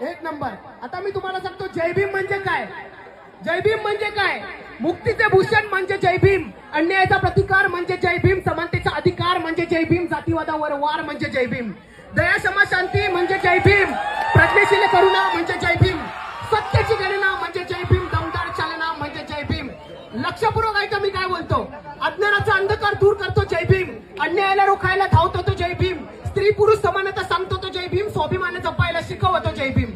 एक नंबर. आता मी तुम्हाला सांगतो जय भीम म्हणजे काय. जय भीम म्हणजे काय. मुक्तीचे भूषण म्हणजे जय भीम, अन्यायाचा प्रतिकार म्हणजे जय भीम, समानतेचा अधिकार म्हणजे जय भीम, जातीवादावर वार म्हणजे जय भीम, दया क्षमा शांती म्हणजे जय भीम, प्रज्ञशील करुणा म्हणजे जय भीम, सत्याची गणना म्हणजे जय भीम, दमदार चालना म्हणजे जय भीम. लक्षपूर्वक ऐका मी काय बोलतो. अज्ञानाचा अंधकार दूर करतो जय भीम, अन्यायाला रोखायला धावतो तो जय भीम, स्त्री पुरुष समानता सांगतो तो जय भीम, स्वाभिमान जपायला शिकवतो जय भीम.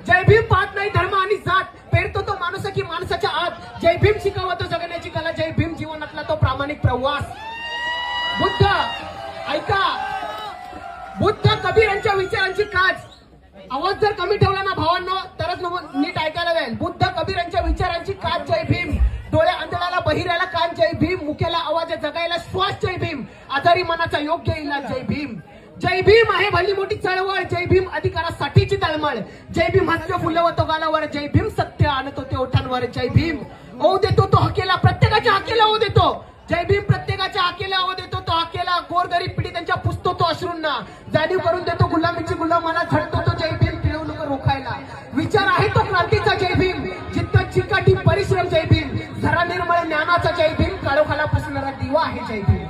जय भीम पाहत नाही धर्म आणि जात, पेरतो तो माणूस की माणसाच्या आत, जय भीम शिकवतो जगण्याची कला, जय भीम जीवनातला तो प्रामाणिक प्रवास. बुद्ध ऐका, बुद्ध कबीर यांच्या विचारांची काच. आवाज जर कमी ठेवला ना भावांनो तरच नीट ऐकायला जाईल. बुद्ध कबीर यांच्या विचारांची काच जय भीम, डोळे आंधळ्याला बहिऱ्याला कान जय भीम, मुख्याला आवाज जगायला श्वास जय भीम, आजारी मनाचा योग्य इलाज जय भीम. जय भीम आहे भली मोठी चळवळ, जय भीम अधिकारासाठीची तळमळ, जय भीम हास्य फुलवतो गालावर, जय भीम सत्य आणतो ते ओठांवर, जय भीम ओ देतो तो हकेला, प्रत्येकाच्या हकेला ओ देतो, जय भीम प्रत्येकाच्या हकेला ओ देतो तो हकेला, गोरगरीब पीडितांच्या पुसतो तो अश्रूंना, जाणीव करून देतो गुलामीची गुलामाला, झडतो तो जय भीम पिळवणूक रोखायला, विचार आहे तो क्रांतीचा जय भीम, जिद्द चिकाटी परिश्रम जय भीम, झरा निर्मळ ज्ञानाचा जय भीम, काळोखाला पुसणारा दिवा आहे जय भीम.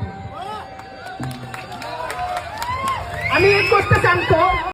आणि एक गोष्ट सांगतो.